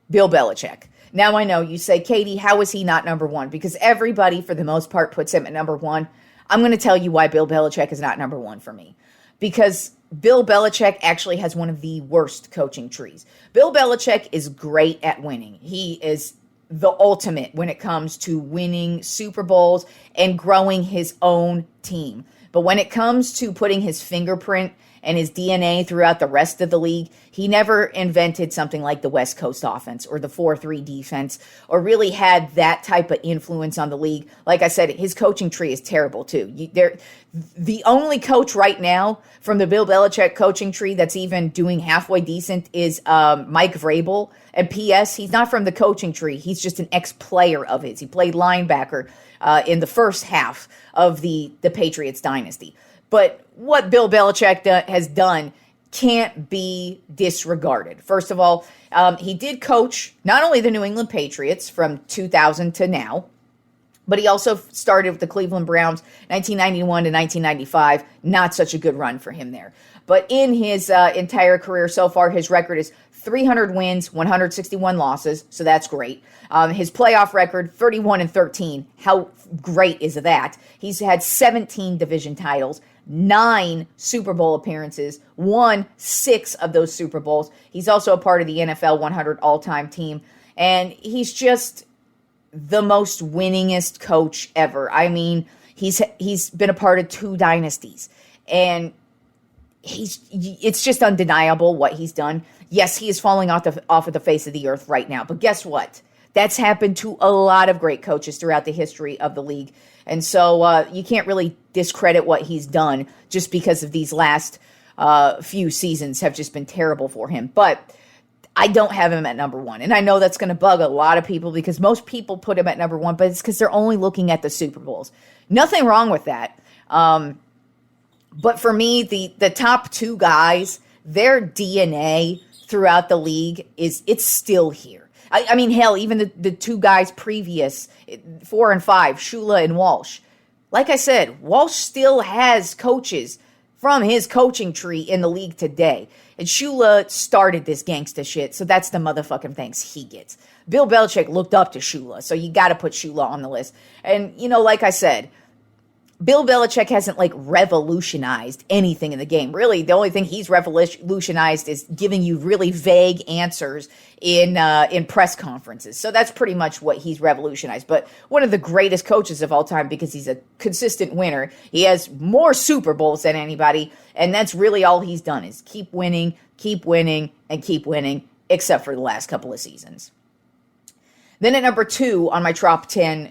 Bill Belichick. Now I know you say, Katie, how is he not number 1? Because everybody, for the most part, puts him at number 1. I'm going to tell you why Bill Belichick is not number 1 for me. Because Bill Belichick actually has one of the worst coaching trees. Bill Belichick is great at winning. He is the ultimate when it comes to winning Super Bowls and growing his own team. But when it comes to putting his fingerprint and his DNA throughout the rest of the league, he never invented something like the West Coast offense or the 4-3 defense or really had that type of influence on the league. Like I said, his coaching tree is terrible too. The only coach right now from the Bill Belichick coaching tree that's even doing halfway decent is Mike Vrabel. And P.S., he's not from the coaching tree. He's just an ex-player of his. He played linebacker in the first half of the Patriots dynasty. But what Bill Belichick has done can't be disregarded. First of all, he did coach not only the New England Patriots from 2000 to now, but he also started with the Cleveland Browns 1991 to 1995. Not such a good run for him there. But in his entire career so far, his record is 300 wins, 161 losses, so that's great. His playoff record, 31-13. How great is that? He's had 17 division titles, 9 Super Bowl appearances, won 6 of those Super Bowls. He's also a part of the NFL 100 all-time team, and he's just the most winningest coach ever. I mean, he's been a part of 2 dynasties, and it's just undeniable what he's done. Yes, he is falling off of the face of the earth right now, but guess what? That's happened to a lot of great coaches throughout the history of the league. And so you can't really discredit what he's done just because of these last few seasons have just been terrible for him. But I don't have him at number 1. And I know that's going to bug a lot of people because most people put him at number 1, but it's because they're only looking at the Super Bowls. Nothing wrong with that. But for me, the top 2 guys, their DNA throughout the league it's still here. I mean, hell, even the 2 guys previous, 4 and 5, Shula and Walsh. Like I said, Walsh still has coaches from his coaching tree in the league today. And Shula started this gangsta shit, so that's the motherfucking thanks he gets. Bill Belichick looked up to Shula, so you got to put Shula on the list. And, like I said, Bill Belichick hasn't revolutionized anything in the game. Really, the only thing he's revolutionized is giving you really vague answers in press conferences. So that's pretty much what he's revolutionized. But one of the greatest coaches of all time because he's a consistent winner. He has more Super Bowls than anybody, and that's really all he's done is keep winning, and keep winning, except for the last couple of seasons. Then at number 2 on my top 10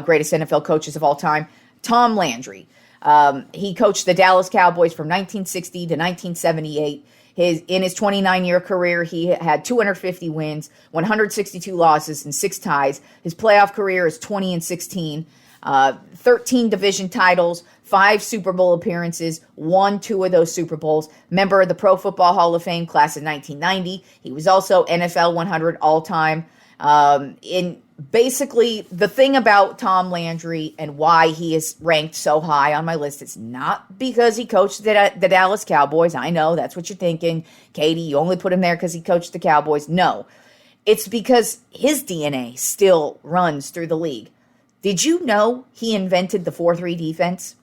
greatest NFL coaches of all time, Tom Landry. He coached the Dallas Cowboys from 1960 to 1978. In his 29-year career, he had 250 wins, 162 losses, and 6 ties. His playoff career is 20-16, 13 division titles, 5 Super Bowl appearances, won 2 of those Super Bowls. Member of the Pro Football Hall of Fame class in 1990. He was also NFL 100 all-time. Basically, the thing about Tom Landry and why he is ranked so high on my list is not because he coached the Dallas Cowboys. I know that's what you're thinking. Katie, you only put him there because he coached the Cowboys. No, it's because his DNA still runs through the league. Did you know he invented the 4-3 defense?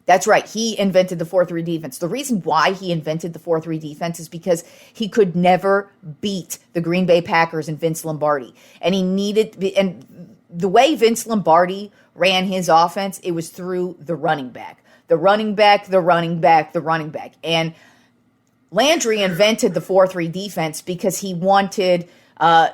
That's right. He invented the 4-3 defense. The reason why he invented the 4-3 defense is because he could never beat the Green Bay Packers and Vince Lombardi. And the way Vince Lombardi ran his offense, it was through the running back. The running back. And Landry invented the 4-3 defense because he wanted,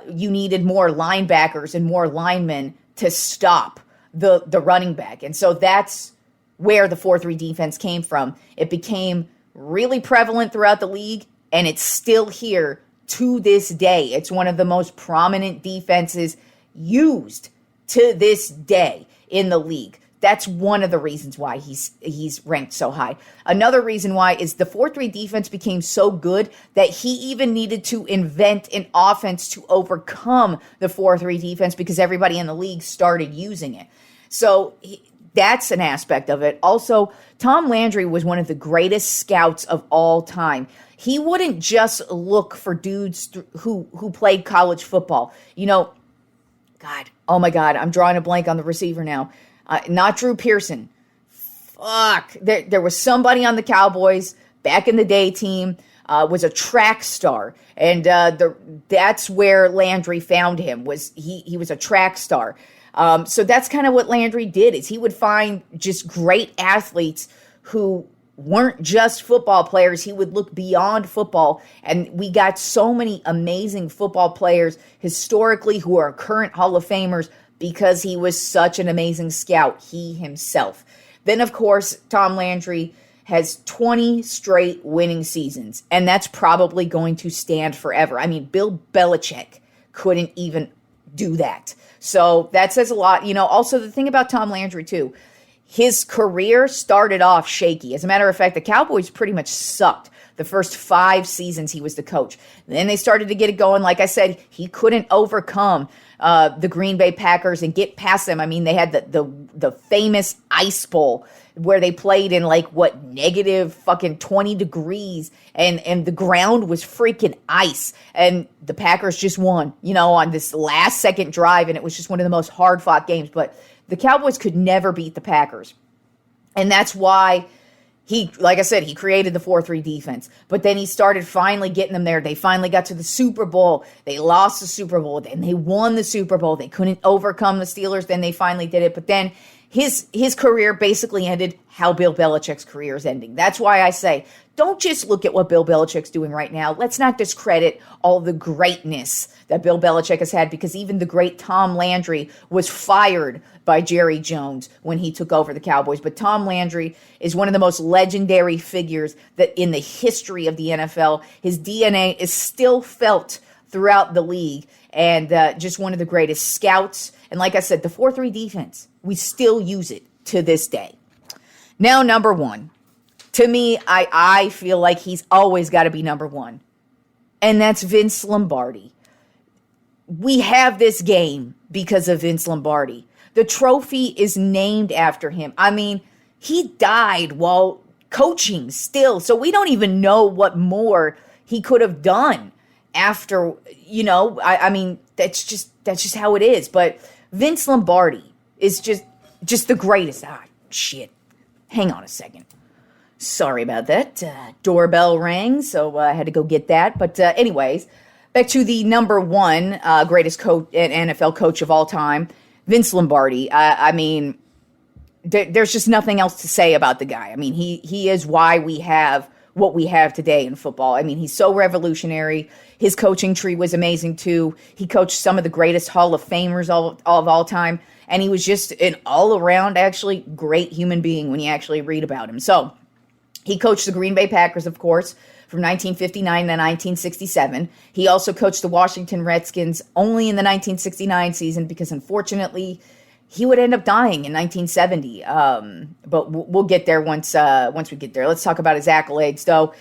you needed more linebackers and more linemen to stop the running back. And so that's where the 4-3 defense came from. It became really prevalent throughout the league, and it's still here to this day. It's one of the most prominent defenses used to this day in the league. That's one of the reasons why he's ranked so high. Another reason why is the 4-3 defense became so good that he even needed to invent an offense to overcome the 4-3 defense because everybody in the league started using it. So that's an aspect of it. Also, Tom Landry was one of the greatest scouts of all time. He wouldn't just look for dudes who played college football. You know, oh my God, I'm drawing a blank on the receiver now. Not Drew Pearson. Fuck. There was somebody on the Cowboys back in the day team, was a track star. And that's where Landry found him, he was a track star. So that's kind of what Landry did, is he would find just great athletes who weren't just football players. He would look beyond football. And we got so many amazing football players historically who are current Hall of Famers because he was such an amazing scout, he himself. Then, of course, Tom Landry has 20 straight winning seasons, and that's probably going to stand forever. I mean, Bill Belichick couldn't even do that. So that says a lot. You know, also the thing about Tom Landry, too, his career started off shaky. As a matter of fact, the Cowboys pretty much sucked the first 5 seasons he was the coach. Then they started to get it going. Like I said, he couldn't overcome the Green Bay Packers and get past them. I mean, they had the famous Ice Bowl where they played in negative fucking 20 degrees and the ground was freaking ice. And the Packers just won, on this last second drive. And it was just one of the most hard fought games. But the Cowboys could never beat the Packers. And that's why like I said, he created the 4-3 defense. But then he started finally getting them there. They finally got to the Super Bowl. They lost the Super Bowl. Then they won the Super Bowl. They couldn't overcome the Steelers. Then they finally did it. But then his career basically ended how Bill Belichick's career is ending. That's why I say, don't just look at what Bill Belichick's doing right now. Let's not discredit all the greatness that Bill Belichick has had, because even the great Tom Landry was fired by Jerry Jones when he took over the Cowboys. But Tom Landry is one of the most legendary figures that in the history of the NFL. His DNA is still felt throughout the league, and just one of the greatest scouts. And like I said, the 4-3 defense, we still use it to this day. Now, number 1. To me, I feel like he's always got to be number 1. And that's Vince Lombardi. We have this game because of Vince Lombardi. The trophy is named after him. I mean, he died while coaching still. So we don't even know what more he could have done after, I mean, that's just how it is. But Vince Lombardi is just the greatest. Shit. Hang on a second. Sorry about that. Doorbell rang, so I had to go get that. But anyways, back to the number 1 greatest coach and NFL coach of all time, Vince Lombardi. I mean, there's just nothing else to say about the guy. I mean, he is why we have what we have today in football. I mean, he's so revolutionary. His coaching tree was amazing too. He coached some of the greatest Hall of Famers of all time. And he was just an all-around, actually, great human being when you actually read about him. So he coached the Green Bay Packers, of course, from 1959 to 1967. He also coached the Washington Redskins only in the 1969 season because, unfortunately, he would end up dying in 1970. But we'll get there once we get there. Let's talk about his accolades, though.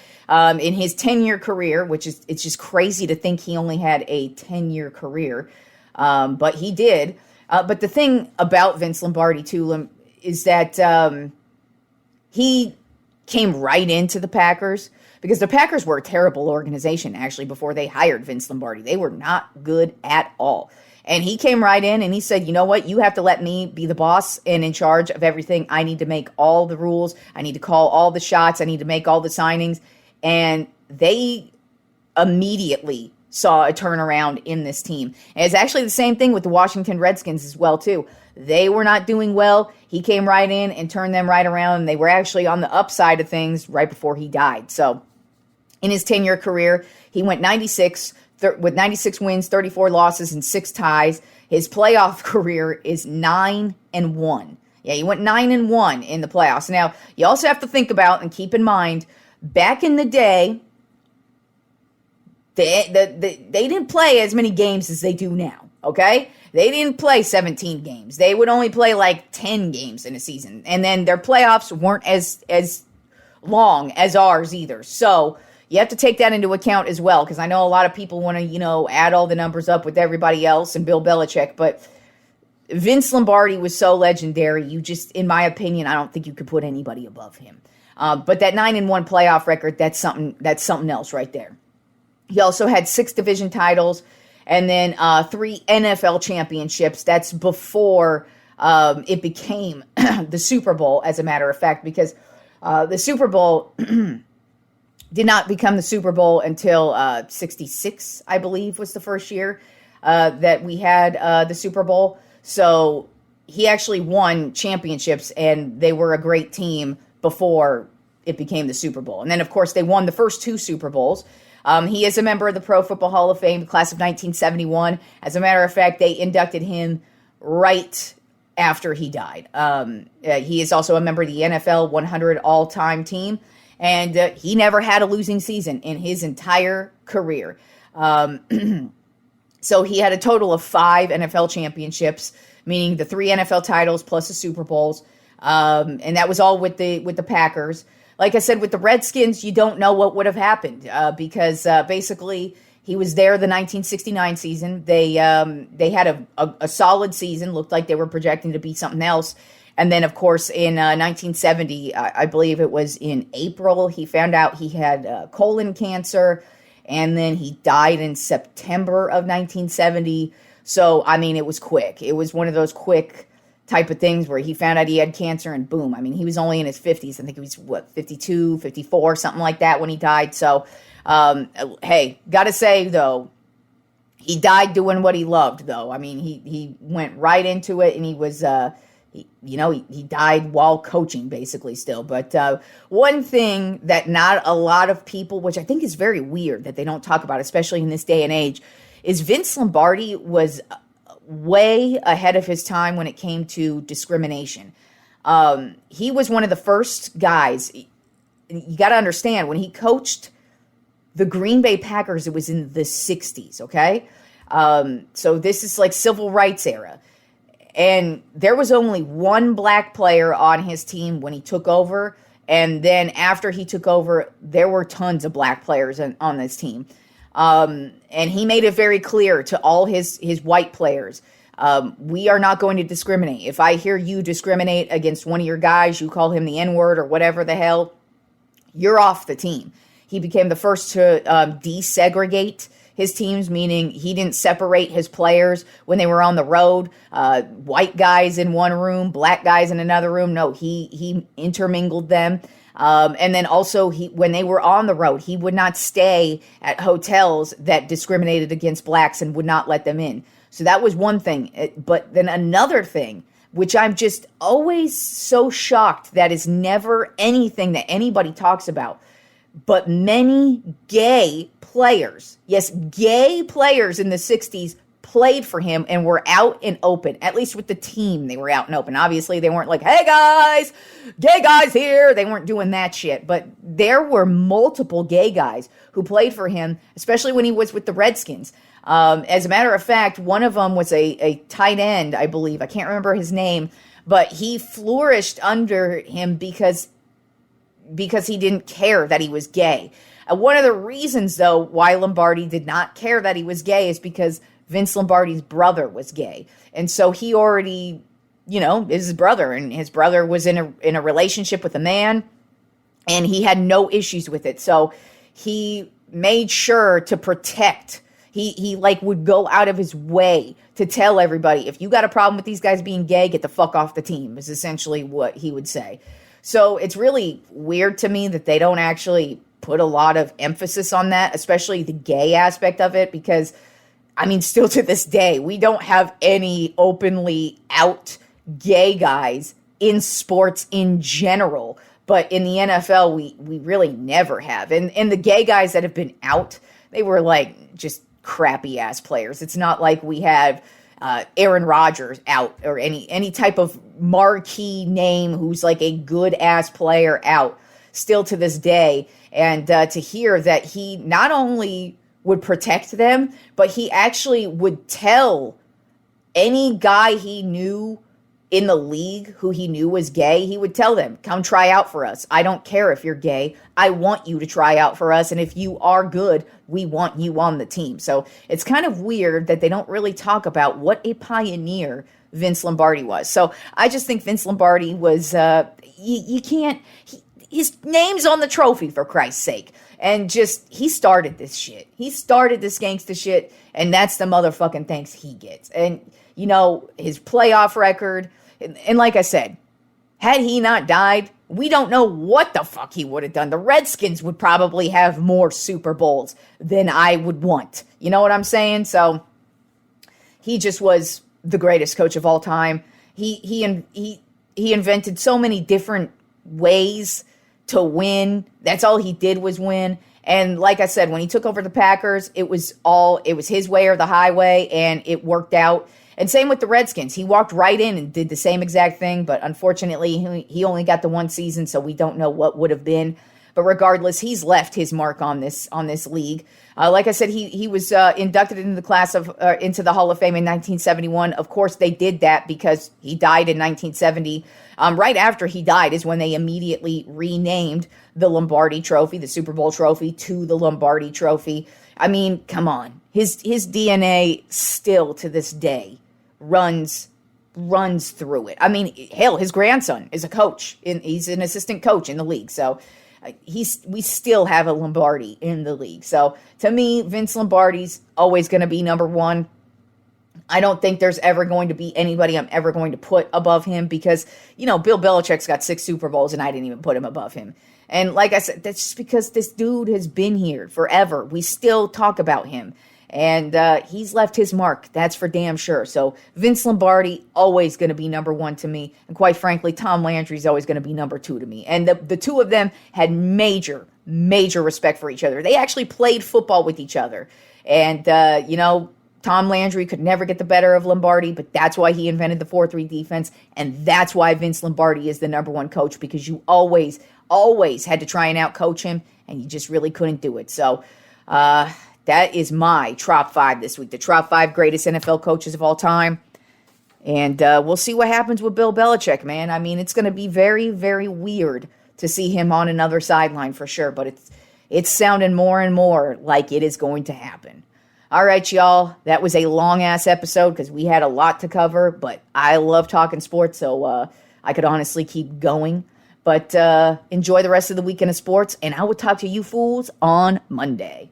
In his 10-year career, it's just crazy to think he only had a 10-year career, but he did. But the thing about Vince Lombardi, too, is that he came right into the Packers because the Packers were a terrible organization, actually, before they hired Vince Lombardi. They were not good at all. And he came right in and he said, you know what? You have to let me be the boss and in charge of everything. I need to make all the rules. I need to call all the shots. I need to make all the signings. And they immediately saw a turnaround in this team. And it's actually the same thing with the Washington Redskins as well, too. They were not doing well. He came right in and turned them right around. And they were actually on the upside of things right before he died. So in his 10-year career, he went 96 with 96 wins, 34 losses, and 6 ties. His playoff career is 9-1. Yeah, he went 9-1 in the playoffs. Now, you also have to think about and keep in mind, back in the day, they didn't play as many games as they do now, okay? They didn't play 17 games. They would only play like 10 games in a season. And then their playoffs weren't as long as ours either. So you have to take that into account as well, because I know a lot of people want to, add all the numbers up with everybody else and Bill Belichick, but Vince Lombardi was so legendary. In my opinion, I don't think you could put anybody above him. But that 9-1 playoff record, that's something else right there. He also had 6 division titles and then 3 NFL championships. That's before it became the Super Bowl, as a matter of fact, because the Super Bowl did not become the Super Bowl until 66, I believe, was the first year that we had the Super Bowl. So he actually won championships, and they were a great team before it became the Super Bowl. And then, of course, they won the first 2 Super Bowls. He is a member of the Pro Football Hall of Fame, class of 1971. As a matter of fact, they inducted him right after he died. He is also a member of the NFL 100 all-time team. And he never had a losing season in his entire career. So he had a total of 5 NFL championships, meaning the 3 NFL titles plus the Super Bowls. And that was all with the Packers. Like I said, with the Redskins, you don't know what would have happened because basically he was there the 1969 season. They had a solid season, looked like they were projecting to be something else. And then, of course, in 1970, I believe it was in April, he found out he had colon cancer, and then he died in September of 1970. So, I mean, it was quick. It was one of those quick type of things where he found out he had cancer, and boom. I mean, he was only in his 50s. I think he was, 52, 54, something like that when he died. So, hey, got to say, though, he died doing what he loved, though. I mean, he went right into it, and he was... He died while coaching, basically, still. But one thing that not a lot of people, which I think is very weird that they don't talk about, especially in this day and age, is Vince Lombardi was way ahead of his time when it came to discrimination. He was one of the first guys. You got to understand, when he coached the Green Bay Packers, it was in the 60s, okay? So this is like civil rights era. And there was only 1 black player on his team when he took over. And then after he took over, there were tons of black players on this team. And he made it very clear to all his white players, we are not going to discriminate. If I hear you discriminate against one of your guys, you call him the N-word or whatever the hell, you're off the team. He became the first to desegregate his teams, meaning he didn't separate his players when they were on the road. White guys in one room, black guys in another room. No, he intermingled them. And then also, when they were on the road, he would not stay at hotels that discriminated against blacks and would not let them in. So that was one thing. But then another thing, which I'm just always so shocked that is never anything that anybody talks about. but many gay players, yes, gay players in the 60s played for him and were out and open. At least with the team, they were out and open. Obviously, they weren't like, hey guys, gay guys here. They weren't doing that shit. But there were multiple gay guys who played for him, especially when he was with the Redskins. As a matter of fact, one of them was a tight end, I believe. I can't remember his name, but he flourished under him because he didn't care that he was gay. One of the reasons, though, why Lombardi did not care that he was gay is because Vince Lombardi's brother was gay. And so he already, is his brother. And his brother was in a relationship with a man, and he had no issues with it. So he made sure to protect. He would go out of his way to tell everybody, if you got a problem with these guys being gay, get the fuck off the team, is essentially what he would say. So it's really weird to me that they don't actually put a lot of emphasis on that, especially the gay aspect of it, because still to this day, we don't have any openly out gay guys in sports in general. But in the NFL, we really never have. And the gay guys that have been out, they were just crappy ass players. It's not like we have Aaron Rodgers out or any type of marquee name who's a good ass player out still to this day. And to hear that he not only would protect them, but he actually would tell any guy he knew in the league who he knew was gay, he would tell them, come try out for us. I don't care if you're gay. I want you to try out for us. And if you are good, we want you on the team. So it's kind of weird that they don't really talk about what a pioneer Vince Lombardi was. So I just think Vince Lombardi was, his name's on the trophy, for Christ's sake. And he started this shit. He started this gangsta shit, and that's the motherfucking thanks he gets. And, his playoff record, and like I said, had he not died, we don't know what the fuck he would have done. The Redskins would probably have more Super Bowls than I would want. You know what I'm saying? So he just was the greatest coach of all time. He invented so many different ways to win. That's all he did was win. And like I said, when he took over the Packers, it was his way or the highway, and it worked out. And same with the Redskins. He walked right in and did the same exact thing, but unfortunately, he only got the one season, so we don't know what would have been. But regardless, he's left his mark on this league. Like I said, he was inducted into the Hall of Fame in 1971. Of course, they did that because he died in 1970. Right after he died is when they immediately renamed the Lombardi Trophy, the Super Bowl trophy, to the Lombardi Trophy. Come on. His DNA still to this day runs through it. Hell, his grandson is a coach. He's an assistant coach in the league. So we still have a Lombardi in the league. So to me, Vince Lombardi's always going to be number one. I don't think there's ever going to be anybody I'm ever going to put above him because, Bill Belichick's got 6 Super Bowls and I didn't even put him above him. And like I said, that's just because this dude has been here forever. We still talk about him. And he's left his mark. That's for damn sure. So Vince Lombardi, always going to be number one to me. And quite frankly, Tom Landry's always going to be number 2 to me. And the two of them had major respect for each other. They actually played football with each other. And, Tom Landry could never get the better of Lombardi, but that's why he invented the 4-3 defense. And that's why Vince Lombardi is the number one coach, because you always had to try and outcoach him, and you just really couldn't do it. So, that is my Tropp 5 this week. The Tropp 5 greatest NFL coaches of all time. And we'll see what happens with Bill Belichick, man. It's going to be very, very weird to see him on another sideline for sure. But it's sounding more and more like it is going to happen. All right, y'all. That was a long-ass episode because we had a lot to cover. But I love talking sports, so I could honestly keep going. But enjoy the rest of the weekend of sports. And I will talk to you fools on Monday.